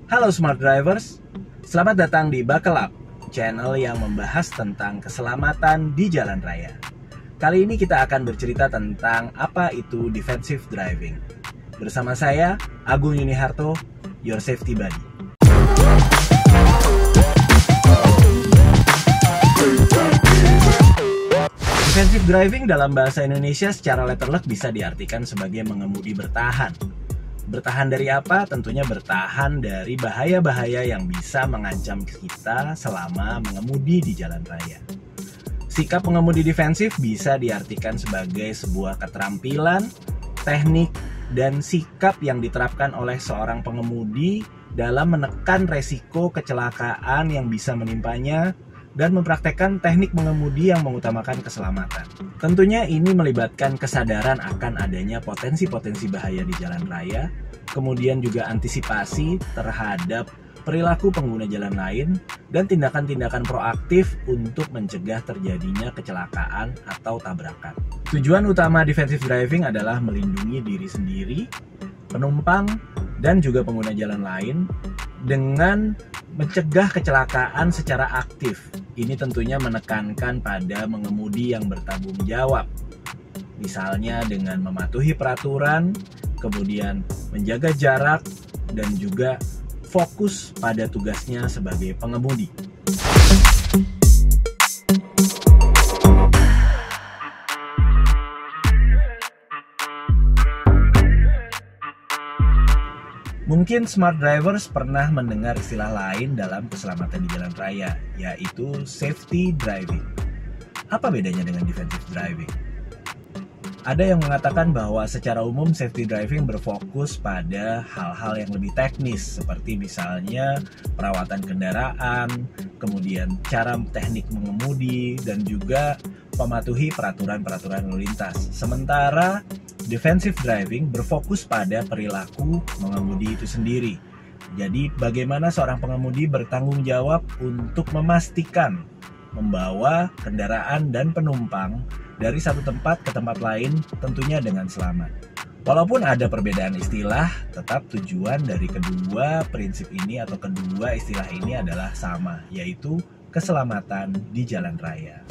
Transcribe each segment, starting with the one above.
Halo Smart Drivers, selamat datang di Buckle Up, channel yang membahas tentang keselamatan di jalan raya. Kali ini kita akan bercerita tentang apa itu defensive driving. Bersama saya, Agung Yuniharto, your safety buddy. Defensive driving dalam bahasa Indonesia secara letterlek bisa diartikan sebagai mengemudi bertahan. Bertahan dari apa? Tentunya bertahan dari bahaya-bahaya yang bisa mengancam kita selama mengemudi di jalan raya. Sikap pengemudi defensif bisa diartikan sebagai sebuah keterampilan, teknik, dan sikap yang diterapkan oleh seorang pengemudi dalam menekan resiko kecelakaan yang bisa menimpanya dan mempraktekkan teknik mengemudi yang mengutamakan keselamatan. Tentunya ini melibatkan kesadaran akan adanya potensi-potensi bahaya di jalan raya, kemudian juga antisipasi terhadap perilaku pengguna jalan lain, dan tindakan-tindakan proaktif untuk mencegah terjadinya kecelakaan atau tabrakan. Tujuan utama defensive driving adalah melindungi diri sendiri, penumpang, dan juga pengguna jalan lain dengan mencegah kecelakaan secara aktif. Ini tentunya menekankan pada mengemudi yang bertanggung jawab. Misalnya dengan mematuhi peraturan, kemudian menjaga jarak, dan juga fokus pada tugasnya sebagai pengemudi. Mungkin smart drivers pernah mendengar istilah lain dalam keselamatan di jalan raya, yaitu safety driving. Apa bedanya dengan defensive driving? Ada yang mengatakan bahwa secara umum safety driving berfokus pada hal-hal yang lebih teknis, seperti misalnya perawatan kendaraan, kemudian cara teknik mengemudi, dan juga mematuhi peraturan-peraturan lalu lintas. Sementara defensive driving berfokus pada perilaku mengemudi itu sendiri. Jadi bagaimana seorang pengemudi bertanggung jawab untuk memastikan membawa kendaraan dan penumpang dari satu tempat ke tempat lain tentunya dengan selamat. Walaupun ada perbedaan istilah, tetap tujuan dari kedua prinsip ini atau kedua istilah ini adalah sama, yaitu keselamatan di jalan raya.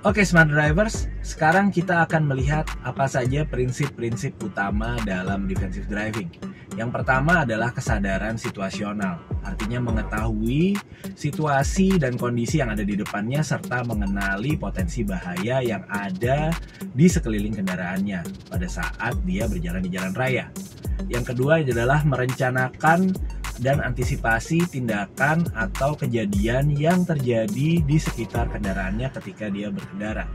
Oke Smart Drivers, sekarang kita akan melihat apa saja prinsip-prinsip utama dalam defensive driving. Yang pertama adalah kesadaran situasional, artinya mengetahui situasi dan kondisi yang ada di depannya serta mengenali potensi bahaya yang ada di sekeliling kendaraannya pada saat dia berjalan di jalan raya. Yang kedua adalah merencanakan dan antisipasi tindakan atau kejadian yang terjadi di sekitar kendaraannya ketika dia berkendara.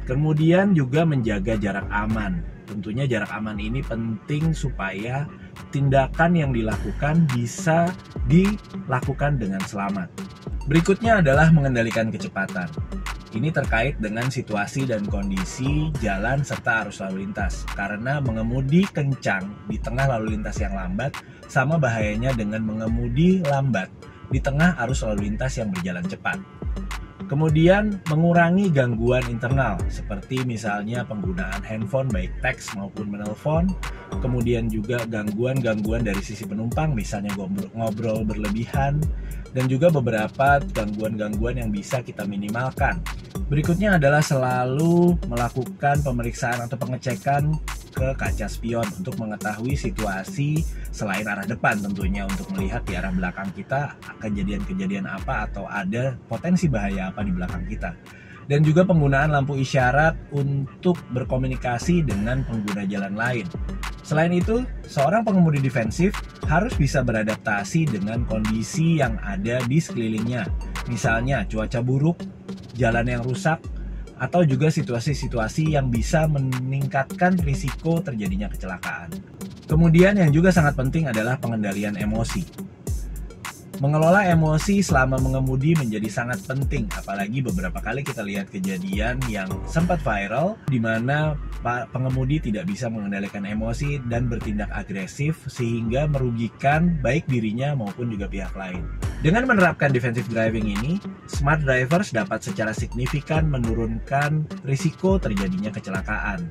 Kemudian juga menjaga jarak aman. Tentunya jarak aman ini penting supaya tindakan yang dilakukan bisa dilakukan dengan selamat. Berikutnya adalah mengendalikan kecepatan. Ini terkait dengan situasi dan kondisi jalan serta arus lalu lintas. Karena mengemudi kencang di tengah lalu lintas yang lambat sama bahayanya dengan mengemudi lambat di tengah arus lalu lintas yang berjalan cepat. Kemudian mengurangi gangguan internal seperti misalnya penggunaan handphone baik teks maupun menelpon. Kemudian juga gangguan-gangguan dari sisi penumpang misalnya ngobrol berlebihan dan juga beberapa gangguan-gangguan yang bisa kita minimalkan. Berikutnya adalah selalu melakukan pemeriksaan atau pengecekan ke kaca spion untuk mengetahui situasi selain arah depan tentunya untuk melihat di arah belakang kita kejadian-kejadian apa atau ada potensi bahaya apa di belakang kita. Dan juga penggunaan lampu isyarat untuk berkomunikasi dengan pengguna jalan lain. Selain itu, seorang pengemudi defensif harus bisa beradaptasi dengan kondisi yang ada di sekelilingnya. Misalnya cuaca buruk, jalan yang rusak, atau juga situasi-situasi yang bisa meningkatkan risiko terjadinya kecelakaan. Kemudian yang juga sangat penting adalah pengendalian emosi. Mengelola emosi selama mengemudi menjadi sangat penting, apalagi beberapa kali kita lihat kejadian yang sempat viral di mana pengemudi tidak bisa mengendalikan emosi dan bertindak agresif sehingga merugikan baik dirinya maupun juga pihak lain. Dengan menerapkan defensive driving ini, smart drivers dapat secara signifikan menurunkan risiko terjadinya kecelakaan,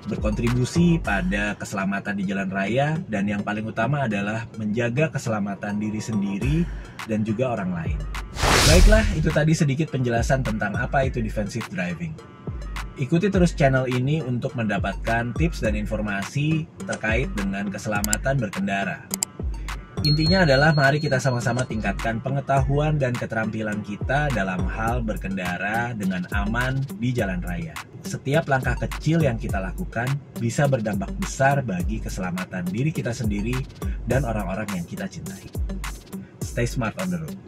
berkontribusi pada keselamatan di jalan raya, dan yang paling utama adalah menjaga keselamatan diri sendiri dan juga orang lain. Baiklah, itu tadi sedikit penjelasan tentang apa itu defensive driving. Ikuti terus channel ini untuk mendapatkan tips dan informasi terkait dengan keselamatan berkendara. Intinya adalah mari kita sama-sama tingkatkan pengetahuan dan keterampilan kita dalam hal berkendara dengan aman di jalan raya. Setiap langkah kecil yang kita lakukan bisa berdampak besar bagi keselamatan diri kita sendiri dan orang-orang yang kita cintai. Stay smart on the road.